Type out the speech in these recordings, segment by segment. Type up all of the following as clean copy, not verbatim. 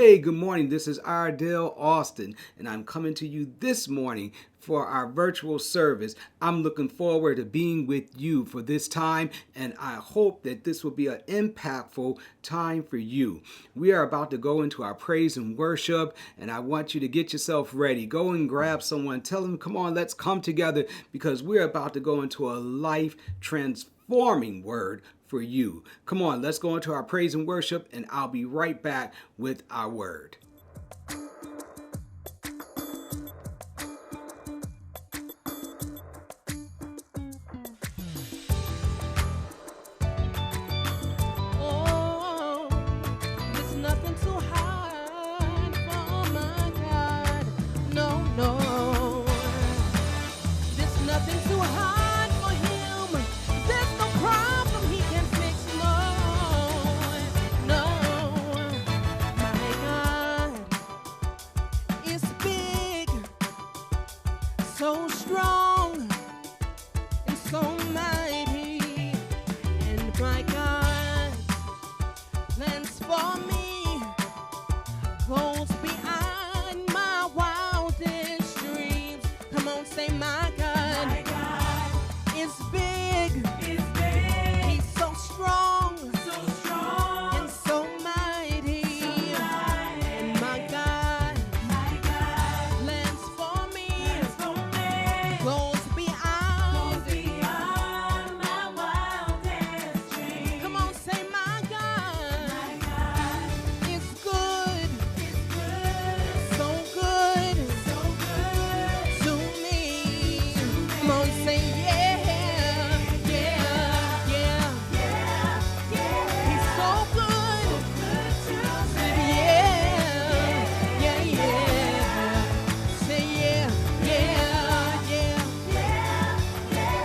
Hey, good morning. This is Ardell Austin, and I'm coming to you this morning for our virtual service. I'm looking forward to being with you for this time, and I hope that this will be an impactful time for you. We are about to go into our praise and worship, and I want you to get yourself ready. Go and grab someone. Tell them, come on, let's come together, because we're about to go into a life transforming word for you. Come on, let's go into our praise and worship, and I'll be right back with our word. So strong and so mighty, and my God plans for me goes beyond my wildest dreams. Come on, say my God, is big, He's so strong, and so mighty, and my God plans for me goes beyond my wildest dreams. Come on, say my God is good, so good to me. Come on, say He's so good, say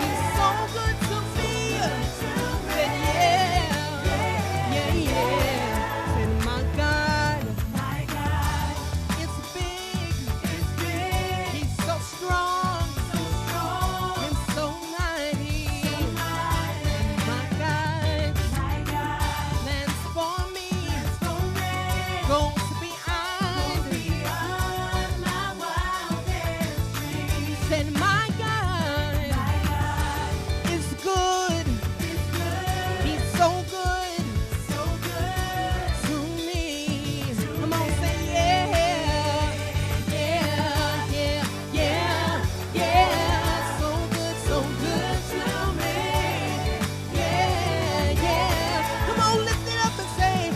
He's so good to me. Said Said my God is big. He's so strong and so mighty. And my God plans for me goes beyond my wildest dreams. Said my God is good. He's so good to me. Come on, say so good to me. Come on, lift it up and say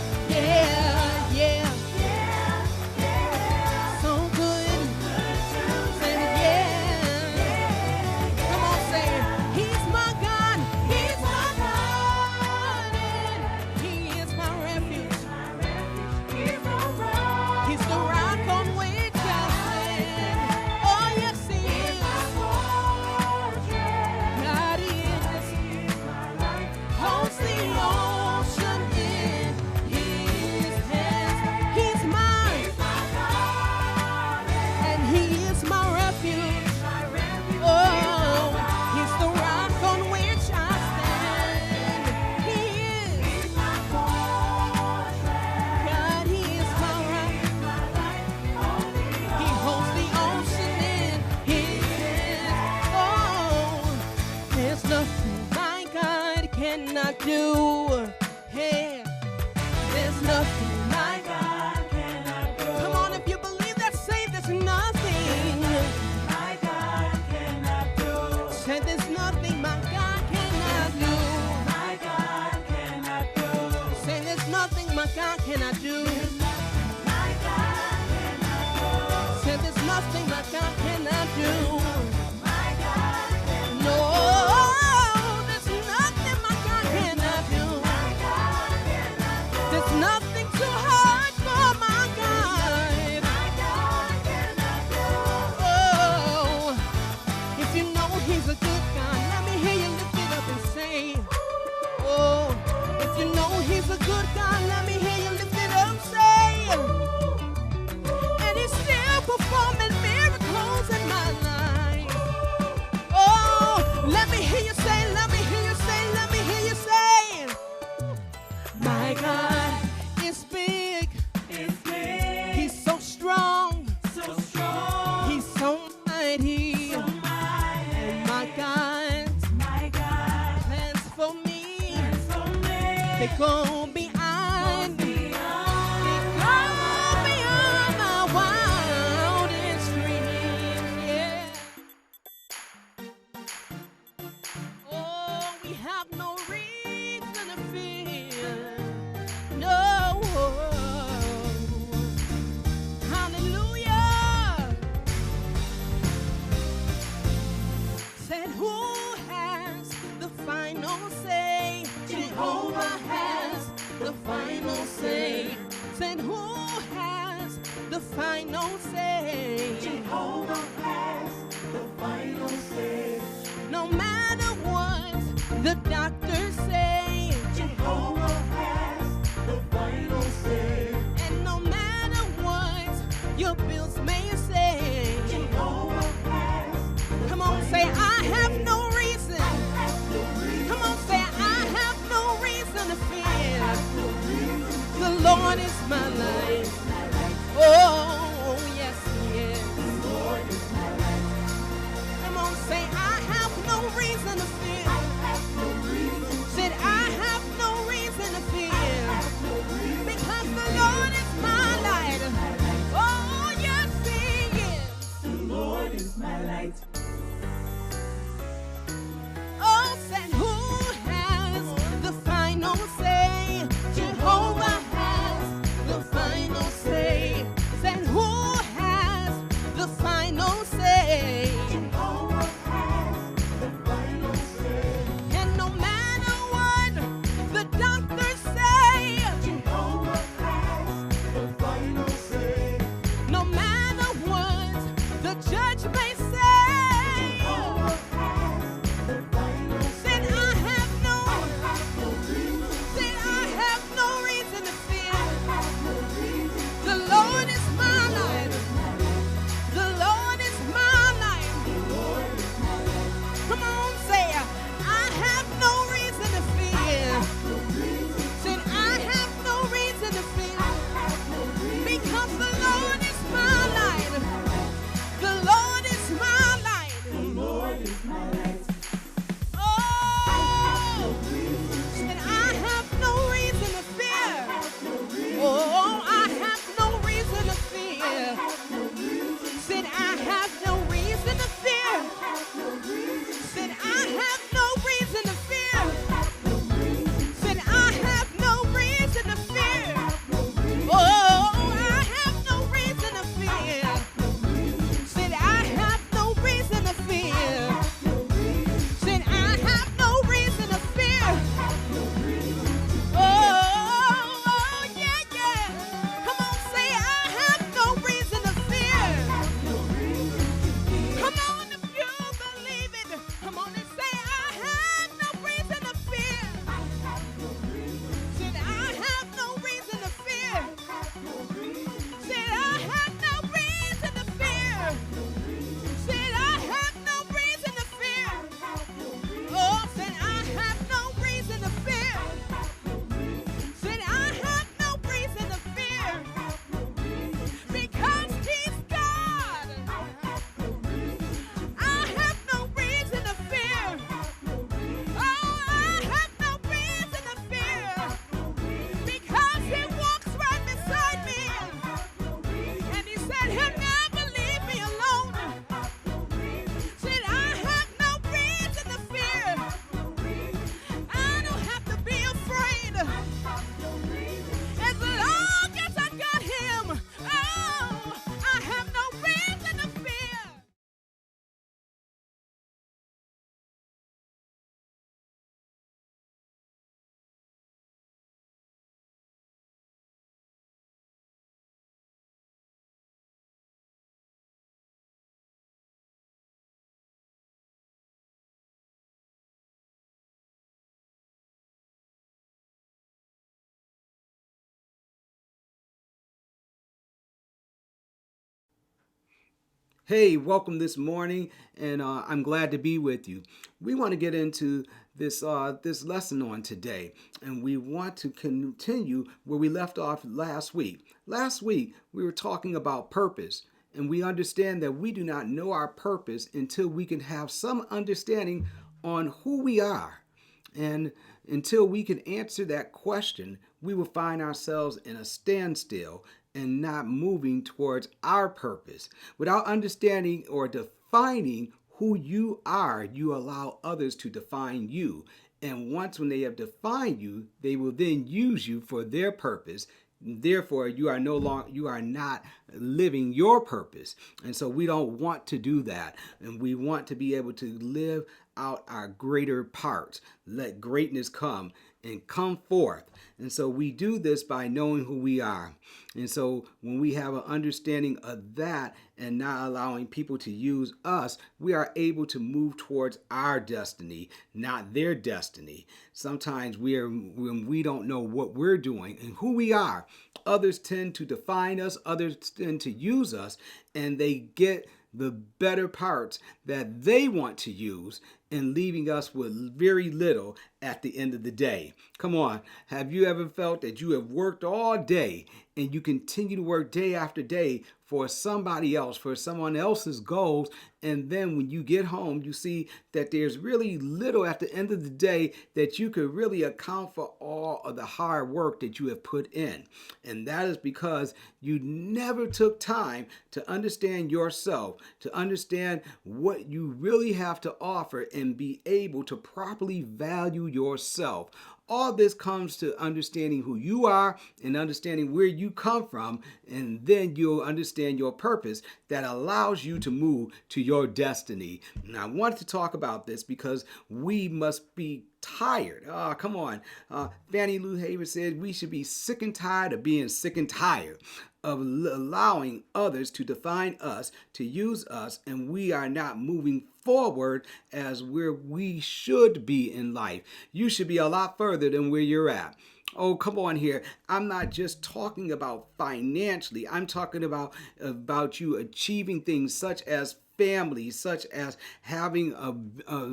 so good. Say come on, say He's my God, and He is my refuge. He's the rock on which I stand. Oh yes, He is. God is. Holds the ocean in His hands. He's mine, and He is my refuge. Oh, He's the rock on which I stand. He is. God, He is my rock. He holds the ocean in His hands. Oh, there's nothing my God cannot do. Hey, there's nothing my God cannot do. Come on, if you believe that, say there's nothing my God cannot do. Say there's nothing my God cannot do. My God cannot do. Say there's nothing my God cannot do. My God cannot do. Say there's nothing my God cannot do. My God cannot do. No, there's nothing my God cannot do. My God cannot do. There's nothing too hard for my God. My God cannot do. Oh, if you know He's a good God, let me hear you lift it up and say, oh, if you know He's a good God, let me hear you lift it up, say, and He's still performing miracles Say go beyond me. Go beyond my wildest dreams. Yeah. Oh, we have no reason to fear. No. Hallelujah. Said who has the final say? Jehovah has the final say. Said who has the final say? Jehovah has the final say. No matter what the doctors say, Jehovah has the final say. and no matter what your bills may say, Jehovah has. come on, say I have no reason. Come on, say I have no reason to fear. The Lord is my light. Oh, yes, He is. Come on, say I have no reason to fear. Said I have no reason to fear. Because the Lord is my light. Oh, yes, He is. The Lord is my light. Oh, said who has the final say? Jehovah has the final say. Said who has the final say? Jehovah has the final say. And no matter what the doctors say, Jehovah has the final say. no matter what the judge may say, Jehovah has the final say. said I have no, No reason, said I have no reason to fear. no reason. The Lord is my light. The Lord is my light. Come on, say I have no reason to fear. Said I have no reason to fear. Because the Lord is my light. The Lord is my light. The Lord is my light. Oh, said I have no reason to fear. Oh, I have no reason to fear. Said I have no reason to fear. Said I have no reason to fear. Said I have no reason to fear. Oh, I have no reason to fear. Said I have no reason to fear. Said I have no reason to fear. Oh, yeah, yeah. Come on, say I have no reason to fear. Come on, if you believe it. Come on and say I have no reason to fear. Said I have no reason to fear. Said I have no reason to fear. Said I have no reason to fear. Oh, said I have no reason to fear. Said I have no reason to fear. Because He's God. I have no reason to fear. Oh, I have no reason to fear. Because He walks right beside me. And He said He'll never leave me alone. Said I have no reason to fear. I don't have to be afraid. As long as I got Him, oh, I have no reason to fear. Hey, welcome this morning, and I'm glad to be with you. We want to get into this lesson on today, and we want to continue where we left off last week. Last week we were talking about purpose, and we understand that we do not know our purpose until we can have some understanding on who we are. And until we can answer that question, we will find ourselves in a standstill and not moving towards our purpose. Without understanding or defining who you are, you allow others to define you. And once when they have defined you, they will then use you for their purpose. Therefore, you are not living your purpose. And so we don't want to do that. And we want to be able to live out our greater parts. Let greatness come and come forth. And so we do this by knowing who we are. And so when we have an understanding of that and not allowing people to use us, we are able to move towards our destiny, not their destiny. Sometimes when we don't know what we're doing and who we are, others tend to define us, others tend to use us, and they get the better parts that they want to use and leaving us with very little at the end of the day. Come on, have you ever felt that you have worked all day and you continue to work day after day for somebody else, for someone else's goals, and then when you get home, you see that there's really little at the end of the day that you could really account for all of the hard work that you have put in. And that is because you never took time to understand yourself, to understand what you really have to offer and be able to properly value yourself. All this comes to understanding who you are and understanding where you come from, and then you'll understand your purpose that allows you to move to your destiny. And I want to talk about this because we must be tired. Come on. Fannie Lou Haver said we should be sick and tired of being sick and tired of allowing others to define us, to use us, and we are not moving forward as where we should be in life. You should be a lot further than where you're at. Oh, come on here. I'm not just talking about financially. I'm talking about you achieving things such as family, such as having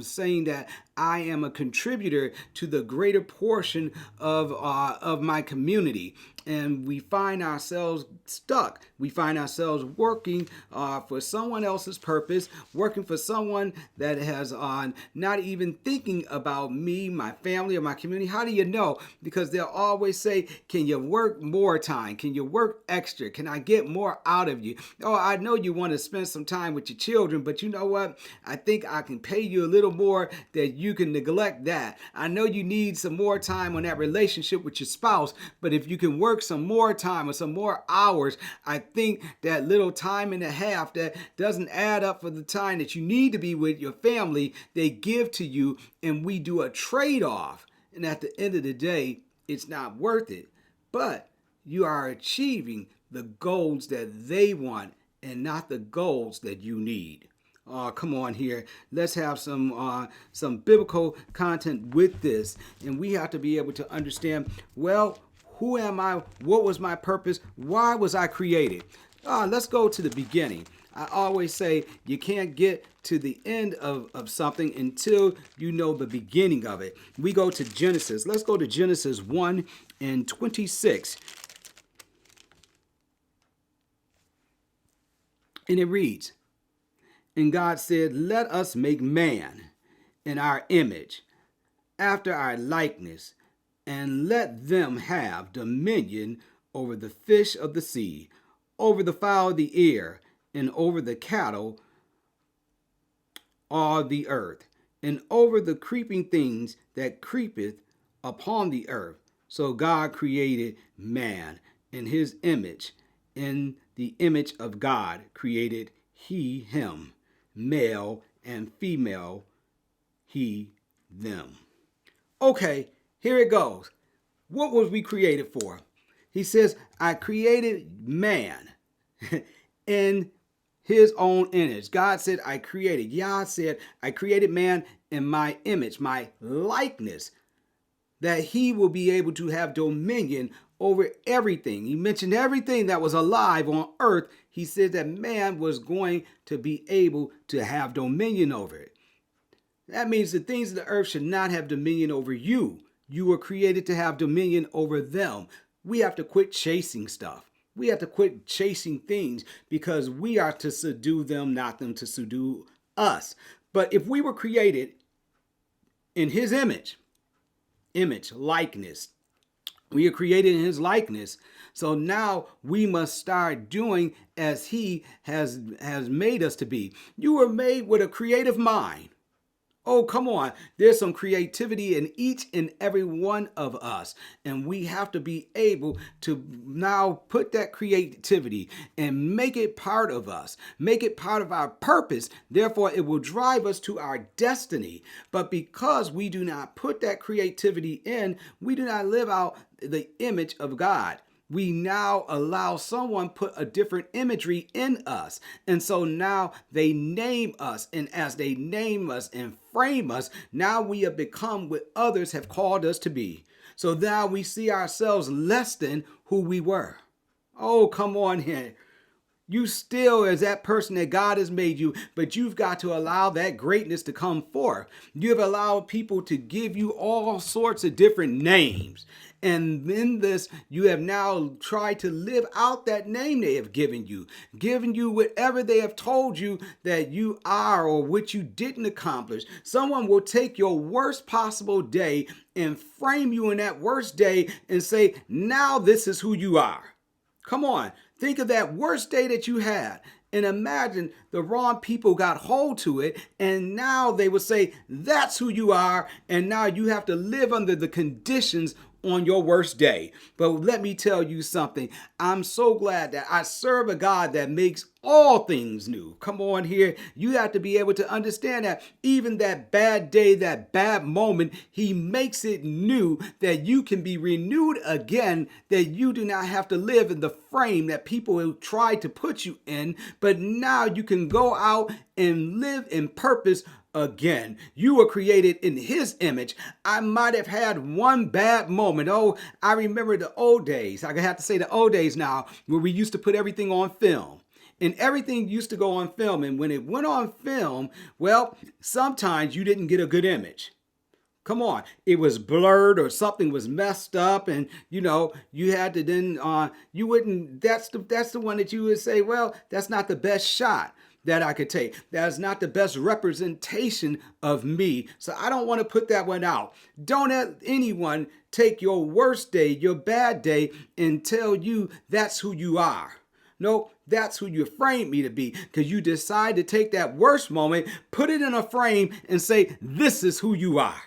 saying that I am a contributor to the greater portion of my community. And we find ourselves stuck. We find ourselves working for someone else's purpose, working for someone that has not even thinking about me, my family, or my community. How do you know? Because they'll always say, can you work more time? Can you work extra? Can I get more out of you? Oh, I know you want to spend some time with your children, but you know what? I think I can pay you a little more that you can neglect that. I know you need some more time on that relationship with your spouse, but if you can work some more time or some more hours, I think that little time and a half that doesn't add up for the time that you need to be with your family, they give to you, and we do a trade-off. And at the end of the day, it's not worth it. But you are achieving the goals that they want and not the goals that you need. Come on here. Let's have some biblical content with this. And we have to be able to understand, well, who am I? What was my purpose? Why was I created? Let's go to the beginning. I always say you can't get to the end of something until you know the beginning of it. We go to Genesis. Let's go to Genesis 1:26. And it reads, and God said, let us make man in our image, after our likeness, and let them have dominion over the fish of the sea, over the fowl of the air, and over the cattle of the earth, and over the creeping things that creepeth upon the earth. So God created man in his image. In the image of God created he him. Male and female, he, them. Okay, here it goes. What was we created for? He says, I created man in his own image. God said, I created. Yah said, I created man in my image, my likeness, that he will be able to have dominion over everything. He mentioned everything that was alive on earth. He said that man was going to be able to have dominion over it. That means the things of the earth should not have dominion over you. You were created to have dominion over them. We have to quit chasing stuff. We have to quit chasing things because we are to subdue them, not them to subdue us. But if we were created in his image, image, likeness. We are created in his likeness. So now we must start doing as he has made us to be. You were made with a creative mind. Oh, come on. There's some creativity in each and every one of us. And we have to be able to now put that creativity and make it part of us, make it part of our purpose. Therefore, it will drive us to our destiny. But because we do not put that creativity in, we do not live out the image of God. We now allow someone put a different imagery in us. And so now they name us. And as they name us and frame us, now we have become what others have called us to be. So now we see ourselves less than who we were. Oh, come on here. You still is that person that God has made you, but you've got to allow that greatness to come forth. You have allowed people to give you all sorts of different names. And in this, you have now tried to live out that name they have given you whatever they have told you that you are or what you didn't accomplish. Someone will take your worst possible day and frame you in that worst day and say, now this is who you are. Come on. Think of that worst day that you had and imagine the wrong people got hold to it and now they would say, that's who you are. And now you have to live under the conditions on your worst day. But let me tell you something. I'm so glad that I serve a God that makes all things new. Come on here. You have to be able to understand that even that bad day, that bad moment, he makes it new, that you can be renewed again, that you do not have to live in the frame that people have tried to put you in, but now you can go out and live in purpose again. You were created in his image. I might have had one bad moment. Oh, I remember the old days. I have to say the old days now, where we used to put everything on film. And everything used to go on film. And when it went on film, well, sometimes you didn't get a good image. Come on, it was blurred or something was messed up, and you had to then you wouldn't. That's the one that you would say, well, that's not the best shot that I could take. That's not the best representation of me. So I don't want to put that one out. Don't let anyone take your worst day, your bad day, and tell you that's who you are. No, that's who you framed me to be, because you decide to take that worst moment, put it in a frame, and say, this is who you are.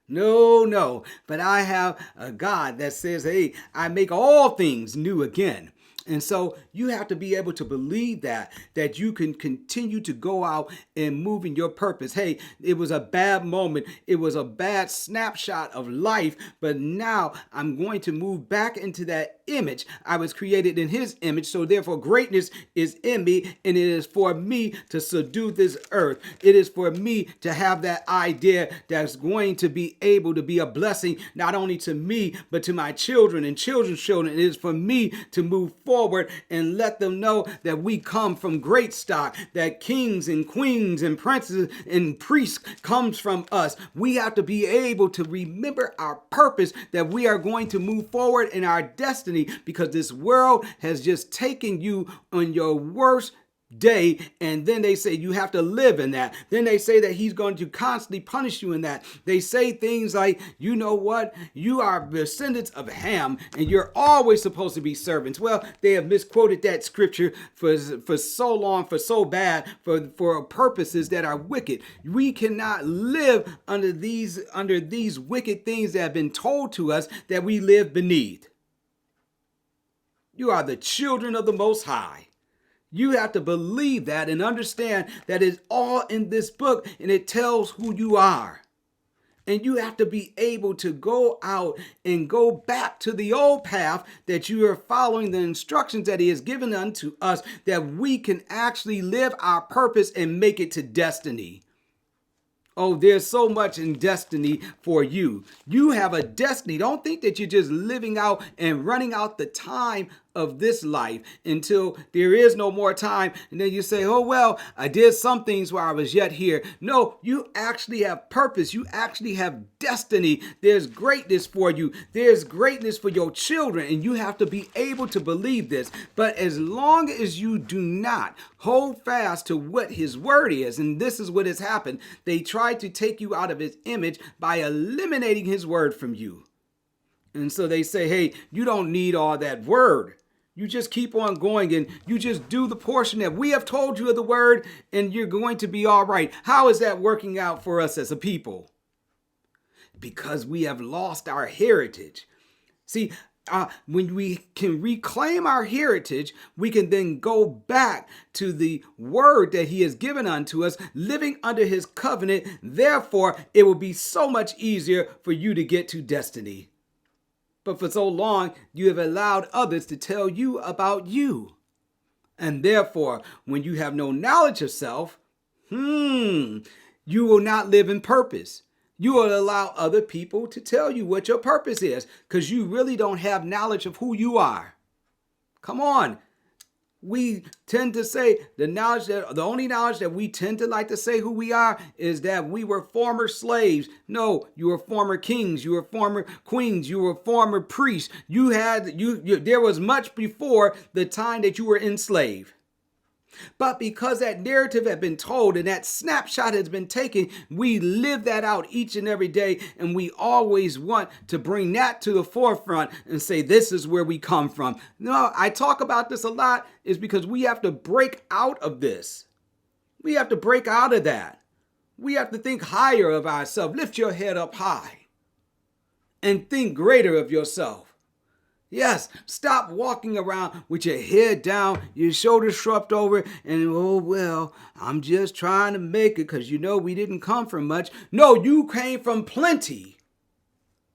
No, but I have a God that says, hey, I make all things new again. And so you have to be able to believe that you can continue to go out and move in your purpose. Hey, it was a bad moment. It was a bad snapshot of life, but now I'm going to move back into that image. I was created in his image, so therefore greatness is in me, and it is for me to subdue this earth. It is for me to have that idea that's going to be able to be a blessing, not only to me, but to my children and children's children. It is for me to move forward and let them know that we come from great stock, that kings and queens and princes and priests comes from us. We have to be able to remember our purpose, that we are going to move forward in our destiny, because this world has just taken you on your worst day, and then they say you have to live in that. Then they say that he's going to constantly punish you in that. They say things like, you know what, you are descendants of Ham and you're always supposed to be servants. Well, they have misquoted that scripture for so long, for so bad, for purposes that are wicked. We cannot live under these wicked things that have been told to us that we live beneath. You are the children of the Most High. You have to believe that and understand that it's all in this book, and it tells who you are. And you have to be able to go out and go back to the old path, that you are following the instructions that he has given unto us, that we can actually live our purpose and make it to destiny. Oh, there's so much in destiny for you. You have a destiny. Don't think that you're just living out and running out the time of this life until there is no more time. And then you say, oh, well, I did some things while I was yet here. No, you actually have purpose. You actually have destiny. There's greatness for you. There's greatness for your children. And you have to be able to believe this. But as long as you do not hold fast to what his word is, and this is what has happened, they try to take you out of his image by eliminating his word from you. And so they say, hey, you don't need all that word. You just keep on going and you just do the portion that we have told you of the word and you're going to be all right. How is that working out for us as a people? Because we have lost our heritage. See, when we can reclaim our heritage, we can then go back to the word that he has given unto us, living under his covenant. Therefore, it will be so much easier for you to get to destiny. But for so long, you have allowed others to tell you about you. And therefore, when you have no knowledge of self, you will not live in purpose. You will allow other people to tell you what your purpose is because you really don't have knowledge of who you are. Come on. We tend to say the only knowledge that we tend to like to say who we are is that we were former slaves. No, you were former kings. You were former queens. You were former priests. There was much before the time that you were enslaved. But because that narrative had been told and that snapshot has been taken, we live that out each and every day. And we always want to bring that to the forefront and say, this is where we come from. No, I talk about this a lot is because we have to break out of this. We have to break out of that. We have to think higher of ourselves. Lift your head up high and think greater of yourself. Yes, stop walking around with your head down, your shoulders shrugged over, and oh, well, I'm just trying to make it because we didn't come from much. No, you came from plenty.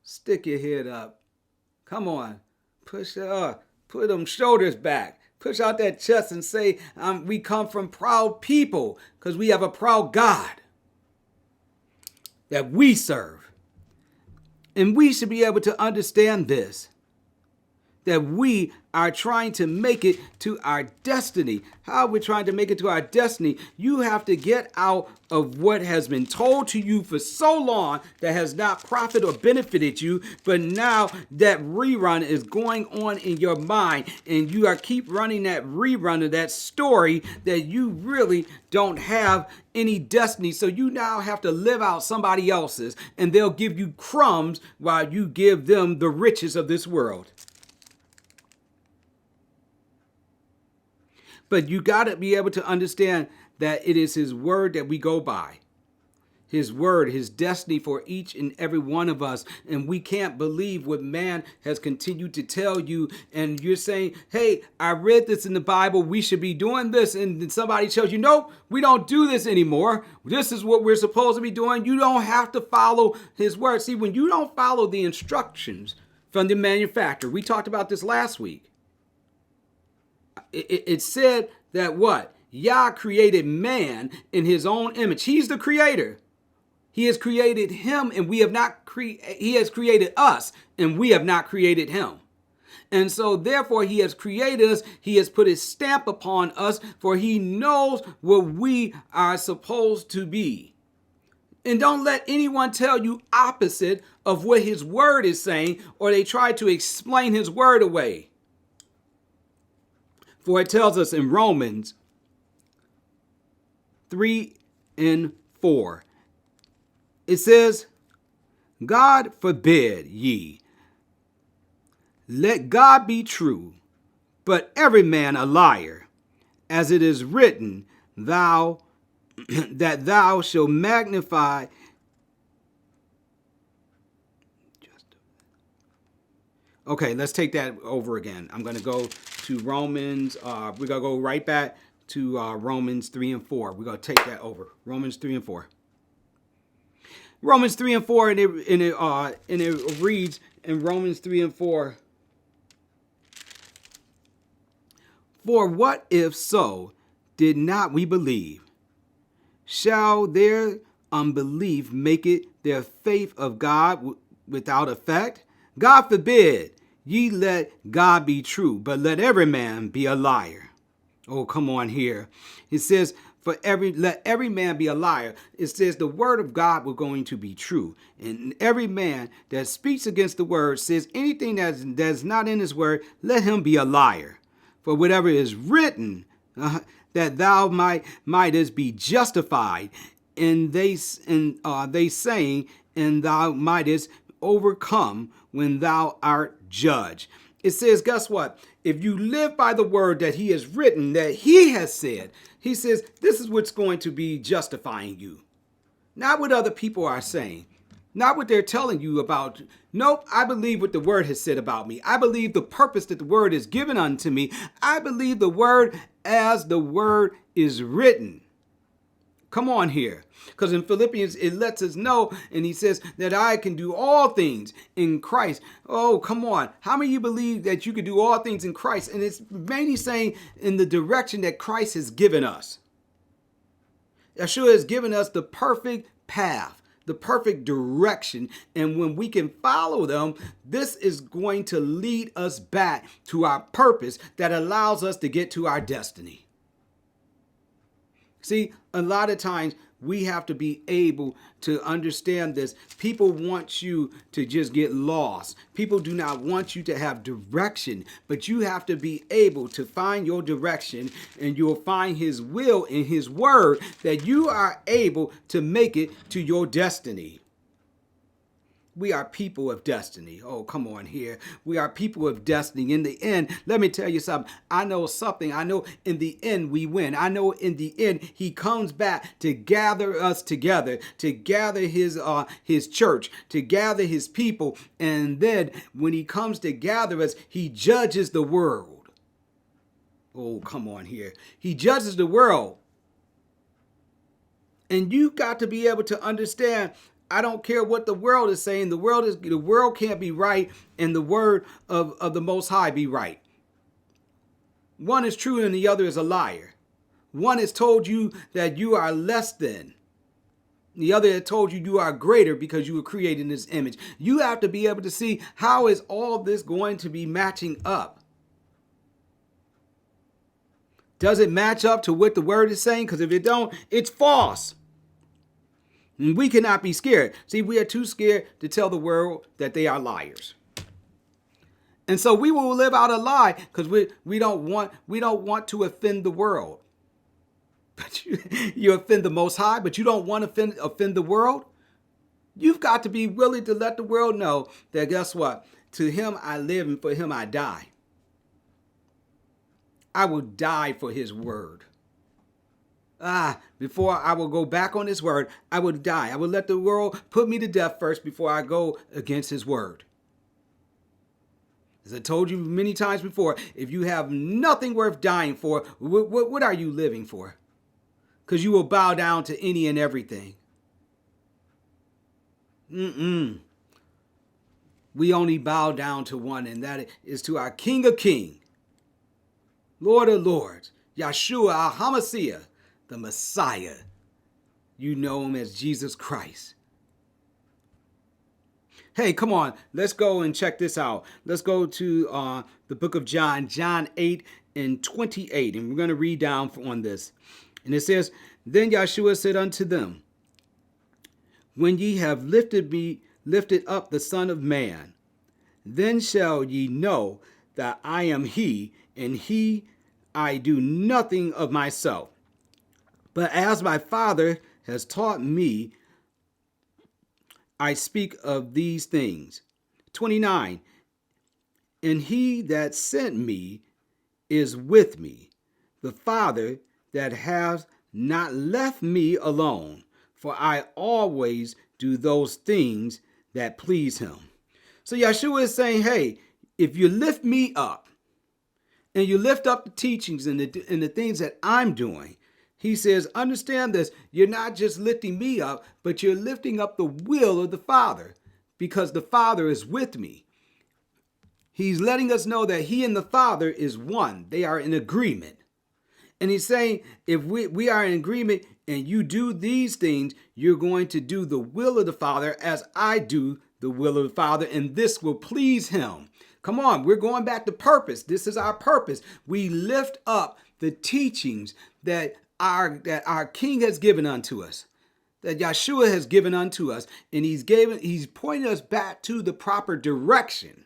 Stick your head up. Come on. Push it up. Put them shoulders back. Push out that chest and say, we come from proud people because we have a proud God that we serve. And we should be able to understand this. That we are trying to make it to our destiny. How we're trying to make it to our destiny, you have to get out of what has been told to you for so long that has not profited or benefited you, but now that rerun is going on in your mind and you are keep running that rerun of that story that you really don't have any destiny. So you now have to live out somebody else's and they'll give you crumbs while you give them the riches of this world. But you got to be able to understand that it is his word that we go by. His word, his destiny for each and every one of us. And we can't believe what man has continued to tell you. And you're saying, hey, I read this in the Bible. We should be doing this. And then somebody tells you, nope, we don't do this anymore. This is what we're supposed to be doing. You don't have to follow his word. See, when you don't follow the instructions from the manufacturer, we talked about this last week. It said that what? Yah created man in his own image. He's the creator. He has created him and we have not he has created us and we have not created him. And so therefore he has created us. He has put his stamp upon us for he knows what we are supposed to be. And don't let anyone tell you opposite of what his word is saying or they try to explain his word away. For it tells us in Romans 3 and 4, it says, God forbid ye, let God be true, but every man a liar, as it is written, that thou shalt magnify. Okay, let's take that over again. I'm going to go to Romans. We're going to go right back to Romans 3 and 4. We're going to take that over. Romans 3 and 4. Romans 3 and 4, and it reads in Romans 3 and 4. For what if so did not we believe? Shall their unbelief make it their faith of God without effect? God forbid. Ye let God be true, but let every man be a liar. Oh, come on here. It says, let every man be a liar. It says the word of God will going to be true. And every man that speaks against the word says anything that's not in his word, let him be a liar. For whatever is written, that thou mightest be justified, and they saying, and thou mightest overcome when thou art judged. It says, guess what? If you live by the word that he has written, that he has said, he says, this is what's going to be justifying you. Not what other people are saying. Not what they're telling you about. Nope, I believe what the word has said about me. I believe the purpose that the word is given unto me. I believe the word as the word is written. Come on here. Because in Philippians, it lets us know, and he says that I can do all things in Christ. Oh, come on. How many of you believe that you can do all things in Christ? And it's mainly saying in the direction that Christ has given us. Yeshua has given us the perfect path, the perfect direction. And when we can follow them, this is going to lead us back to our purpose that allows us to get to our destiny. See, a lot of times we have to be able to understand this. People want you to just get lost. People do not want you to have direction, but you have to be able to find your direction, and you'll find his will in his word that you are able to make it to your destiny. We are people of destiny. Oh, come on here. We are people of destiny. In the end, let me tell you something. I know something. I know in the end we win. I know in the end he comes back to gather us together, to gather his church, to gather his people. And then when he comes to gather us, he judges the world. Oh, come on here. He judges the world. And you got to be able to understand, I don't care what the world is saying. The world can't be right, and the word of the Most High be right. One is true and the other is a liar. One has told you that you are less than. The other has told you you are greater because you were created in his image. You have to be able to see, how is all this going to be matching up? Does it match up to what the word is saying? Because if it don't, it's false. And we cannot be scared. See, we are too scared to tell the world that they are liars. And so we will live out a lie because we don't want to offend the world. But you offend the Most High, but you don't want to offend the world. You've got to be willing to let the world know that, guess what? To him I live and for him I die. I will die for his word. Before I will go back on his word, I will die. I will let the world put me to death first before I go against his word. As I told you many times before, if you have nothing worth dying for, what are you living for? Because you will bow down to any and everything. We only bow down to one, and that is to our King of Kings, Lord of Lords, Yeshua HaMashiach, the Messiah. You know him as Jesus Christ. Hey, come on. Let's go and check this out. Let's go to the book of John 8 and 28. And we're going to read down on this. And it says, Then Yeshua said unto them, When ye have lifted up the Son of Man, then shall ye know that I am he, and I do nothing of myself. But as my Father has taught me, I speak of these things. 29. And he that sent me is with me. The Father that hath not left me alone, for I always do those things that please him. So Yeshua is saying, hey, if you lift me up, and you lift up the teachings and the things that I'm doing, he says, understand this, you're not just lifting me up, but you're lifting up the will of the Father, because the Father is with me. He's letting us know that he and the Father is one. They are in agreement. And he's saying, if we are in agreement and you do these things, you're going to do the will of the Father as I do the will of the Father, and this will please him. Come on, we're going back to purpose. This is our purpose. We lift up the teachings that our King has given unto us, that Yeshua has given unto us, and he's pointed us back to the proper direction.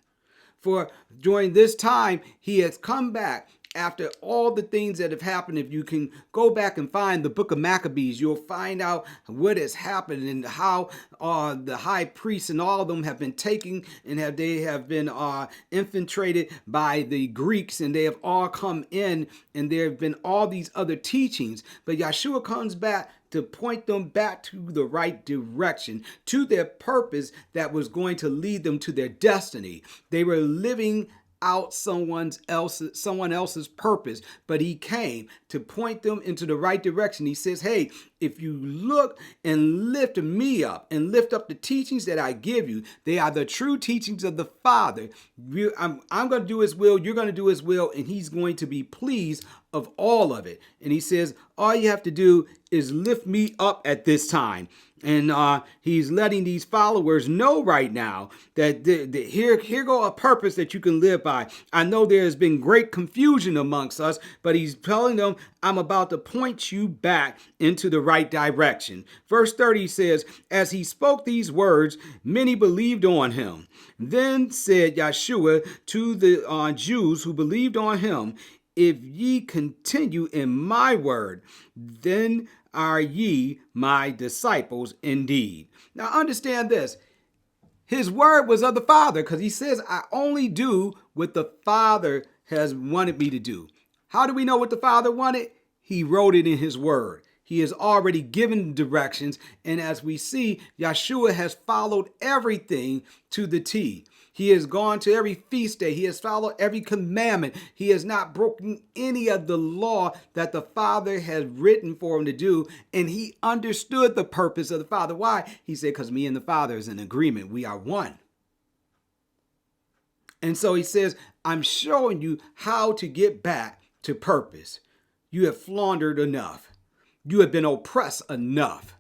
For during this time, he has come back after all the things that have happened. If you can go back and find the book of Maccabees, you'll find out what has happened and how the high priests and all of them have been taken and they have been infiltrated by the Greeks, and they have all come in, and there have been all these other teachings. But Yeshua comes back to point them back to the right direction, to their purpose that was going to lead them to their destiny. They were living out someone else's purpose, but he came to point them into the right direction. He says, hey, if you look and lift me up and lift up the teachings that I give you, they are the true teachings of the Father. I'm going to do his will, you're going to do his will, and he's going to be pleased of all of it. And he says, all you have to do is lift me up at this time. And he's letting these followers know right now that here go a purpose that you can live by. I know there has been great confusion amongst us, but he's telling them, I'm about to point you back into the right direction. Verse 30 says, as he spoke these words, many believed on him. Then said Yeshua to the Jews who believed on him, if ye continue in my word, then are ye my disciples indeed. Now understand this. His word was of the Father, because he says, I only do what the Father has wanted me to do. How do we know what the Father wanted? He wrote it in his word. He has already given directions. And as we see, Yeshua has followed everything to the T. He has gone to every feast day. He has followed every commandment. He has not broken any of the law that the Father has written for him to do. And he understood the purpose of the Father. Why? He said, because me and the Father is in agreement. We are one. And so he says, I'm showing you how to get back to purpose. You have floundered enough. You have been oppressed enough.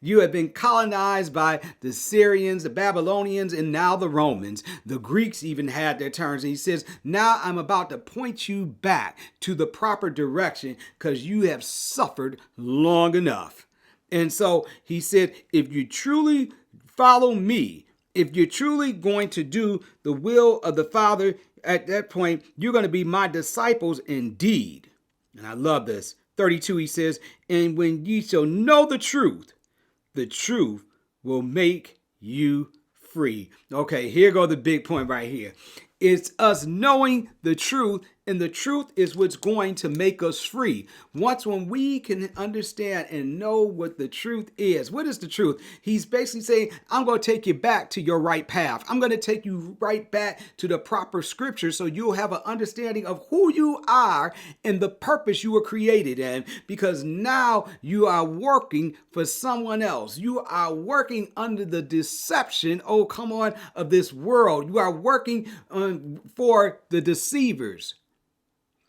You have been colonized by the Syrians, the Babylonians, and now the Romans. The Greeks even had their turns. And he says, now I'm about to point you back to the proper direction because you have suffered long enough. And so he said, if you truly follow me, if you're truly going to do the will of the Father, at that point, you're going to be my disciples indeed. And I love this. 32, he says, and when ye shall know the truth will make you free. Okay, here go the big point right here. It's us knowing the truth, and the truth is what's going to make us free. When we can understand and know what the truth is. What is the truth? He's basically saying, I'm going to take you back to your right path. I'm going to take you right back to the proper scripture so you'll have an understanding of who you are and the purpose you were created in, because now you are working for someone else. You are working under the deception, of this world. You are working for the deceivers.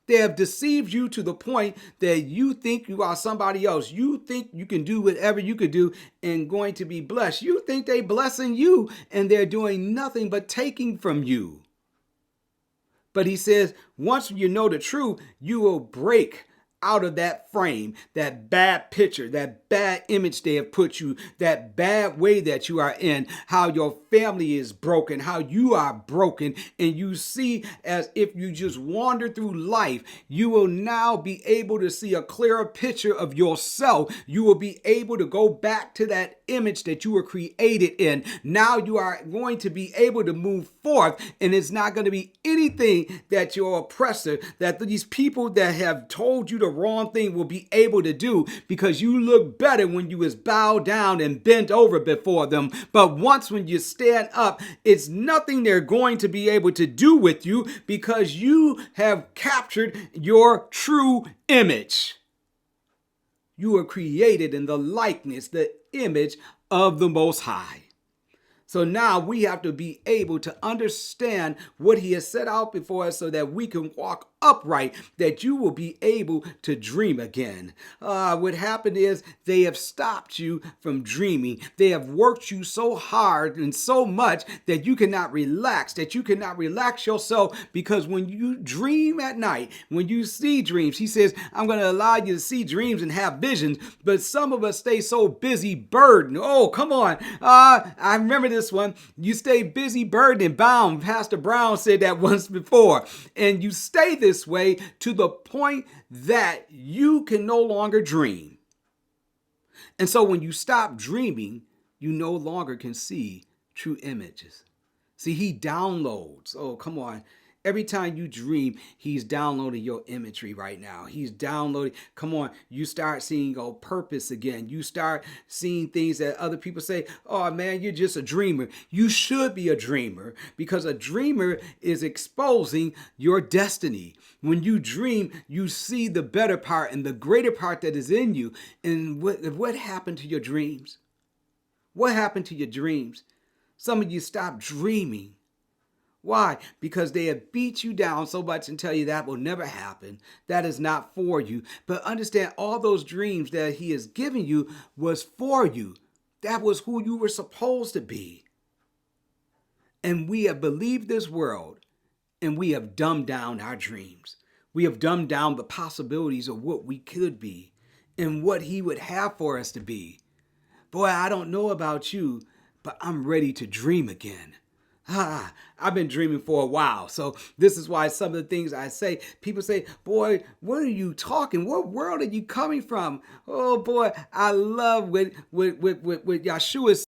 They have deceived you to the point that you think you are somebody else. You think you can do whatever you could do and going to be blessed. You think they're blessing you and they're doing nothing but taking from you. But he says, once you know the truth, you will break out of that frame, that bad picture, that bad image they have put you, that bad way that you are in, how your family is broken, how you are broken, and you see as if you just wander through life, you will now be able to see a clearer picture of yourself. You will be able to go back to that image that you were created in. Now you are going to be able to move forth, and it's not going to be anything that your oppressor, that these people that have told you the wrong thing will be able to do, because you look better when you is bowed down and bent over before them. But once when you stand up, it's nothing they're going to be able to do with you, because you have captured your true image. You were created in the likeness, the image of the Most High. So now we have to be able to understand what he has set out before us so that we can walk upright, that you will be able to dream again. What happened is they have stopped you from dreaming. They have worked you so hard and so much that you cannot relax, yourself, because when you dream at night, when you see dreams, he says, I'm going to allow you to see dreams and have visions, but some of us stay so busy burdened. Oh, come on. I remember this one. You stay busy, burdened, and bound. Pastor Brown said that once before. And you stay this way to the point that you can no longer dream. And so when you stop dreaming, you no longer can see true images. See, he downloads. Oh, come on. Every time you dream, he's downloading your imagery right now. He's downloading. Come on, you start seeing your purpose again. You start seeing things that other people say, oh man, you're just a dreamer. You should be a dreamer, because a dreamer is exposing your destiny. When you dream, you see the better part and the greater part that is in you. And what happened to your dreams? What happened to your dreams? Some of you stopped dreaming. Why? Because they have beat you down so much and tell you that will never happen. That is not for you. But understand, all those dreams that he has given you was for you. That was who you were supposed to be. And we have believed this world, and we have dumbed down our dreams. We have dumbed down the possibilities of what we could be and what he would have for us to be. Boy, I don't know about you, but I'm ready to dream again. I've been dreaming for a while. So this is why some of the things I say, people say, boy, what are you talking? What world are you coming from? Oh boy, I love what Yeshua.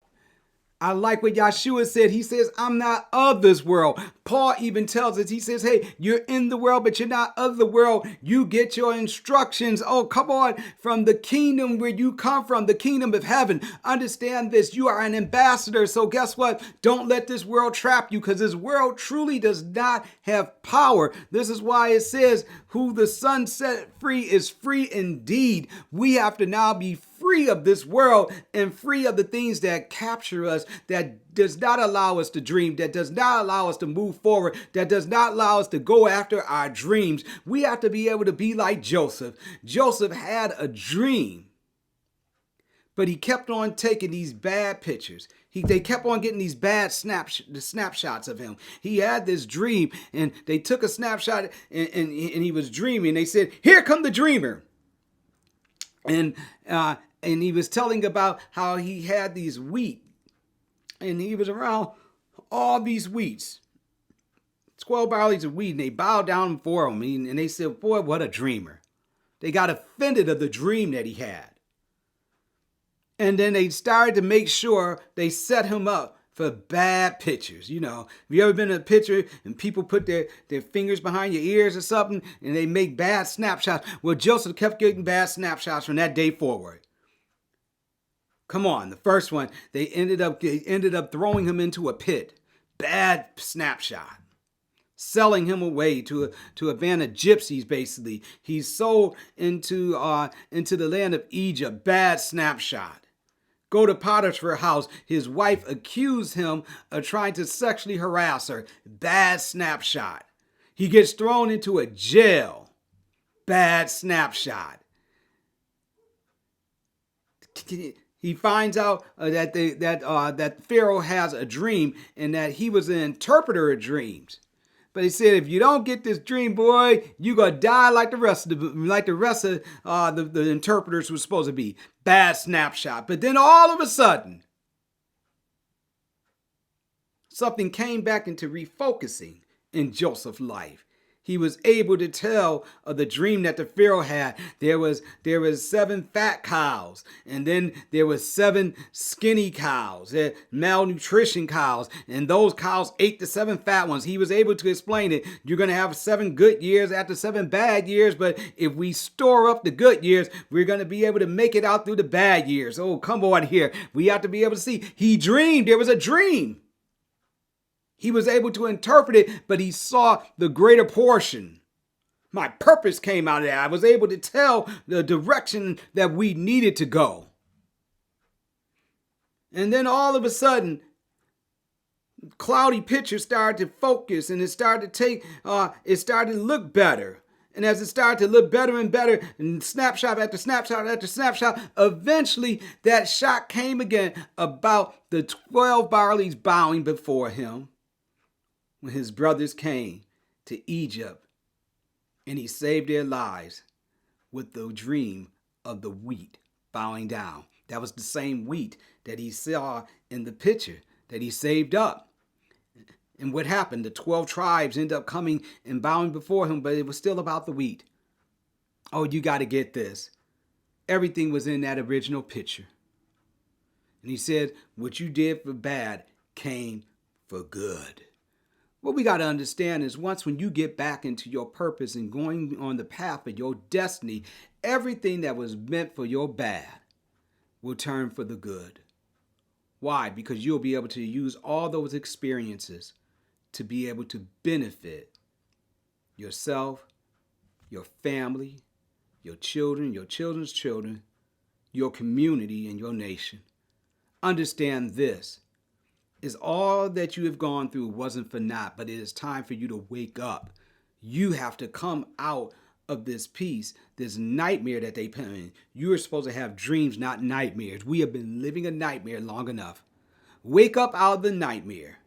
I like what Yeshua said. He says, I'm not of this world. Paul even tells us, he says, hey, you're in the world, but you're not of the world. You get your instructions. Oh, come on, from the kingdom where you come from, the kingdom of heaven. Understand this. You are an ambassador. So guess what? Don't let this world trap you, because this world truly does not have power. This is why it says, who the Son set free is free indeed. We have to now be free of this world and free of the things that capture us, that does not allow us to dream, that does not allow us to move forward, that does not allow us to go after our dreams. We have to be able to be like Joseph. Joseph had a dream, but he kept on taking these bad pictures. They kept on getting these bad snapshots of him. He had this dream, and they took a snapshot, and he was dreaming. They said, here come the dreamer. And he was telling about how he had these wheat, and he was around all these wheats, 12 barleys of wheat, and they bowed down before him, and they said, boy, what a dreamer. They got offended of the dream that he had. And then they started to make sure they set him up for bad pictures. You know, have you ever been in a picture and people put their fingers behind your ears or something and they make bad snapshots? Well, Joseph kept getting bad snapshots from that day forward. Come on, the first one, they ended up throwing him into a pit. Bad snapshot. Selling him away to a band of gypsies, basically. He's sold into the land of Egypt. Bad snapshot. Go to Potiphar's house. His wife accused him of trying to sexually harass her. Bad snapshot. He gets thrown into a jail. Bad snapshot. He finds out that Pharaoh has a dream and that he was an interpreter of dreams. But he said, if you don't get this dream, boy, you're going to die like the rest of the interpreters were supposed to be. Bad snapshot. But then all of a sudden, something came back into refocusing in Joseph's life. He was able to tell of the dream that the Pharaoh had. There was 7 fat cows, and then there was 7 skinny cows, malnutrition cows, and those cows ate the 7 fat ones. He was able to explain it. You're going to have 7 good years after 7 bad years, but if we store up the good years, we're going to be able to make it out through the bad years. Oh, come on here. We have to be able to see. He dreamed. There was a dream. He was able to interpret it, but he saw the greater portion. My purpose came out of that. I was able to tell the direction that we needed to go. And then all of a sudden, cloudy pictures started to focus, and it started to look better. And as it started to look better and better, and snapshot after snapshot after snapshot, eventually that shot came again about the 12 barleys bowing before him when his brothers came to Egypt, and he saved their lives with the dream of the wheat bowing down. That was the same wheat that he saw in the picture that he saved up. And what happened? The 12 tribes ended up coming and bowing before him, but it was still about the wheat. Oh, you got to get this. Everything was in that original picture. And he said, what you did for bad came for good. What we got to understand is once when you get back into your purpose and going on the path of your destiny, everything that was meant for your bad will turn for the good. Why? Because you'll be able to use all those experiences to be able to benefit yourself, your family, your children, your children's children, your community, and your nation. Understand this. Is all that you have gone through wasn't for naught, but it is time for you to wake up. You have to come out of this peace, this nightmare that they put in. You are supposed to have dreams, not nightmares. We have been living a nightmare long enough. Wake up out of the nightmare.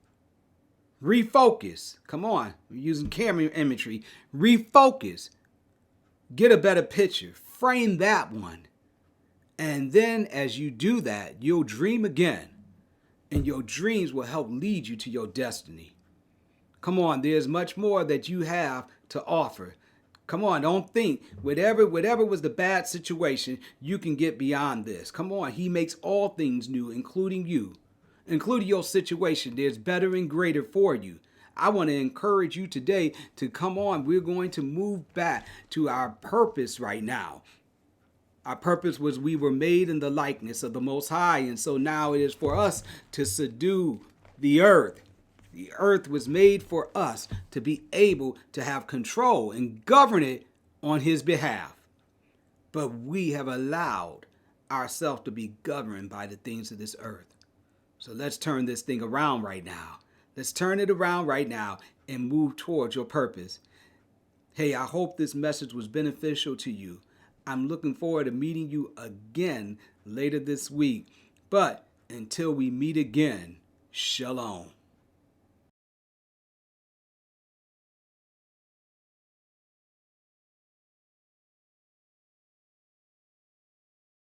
Refocus. Come on. We're using camera imagery. Refocus. Get a better picture. Frame that one. And then as you do that, you'll dream again. And your dreams will help lead you to your destiny. Come on, there's much more that you have to offer. Come on, don't think whatever was the bad situation, you can get beyond this. Come on, he makes all things new, including you. Including your situation. There's better and greater for you. I want to encourage you today to come on. We're going to move back to our purpose right now. Our purpose was we were made in the likeness of the Most High. And so now it is for us to subdue the earth. The earth was made for us to be able to have control and govern it on his behalf. But we have allowed ourselves to be governed by the things of this earth. So let's turn this thing around right now. Let's turn it around right now and move towards your purpose. Hey, I hope this message was beneficial to you. I'm looking forward to meeting you again later this week. But until we meet again, shalom.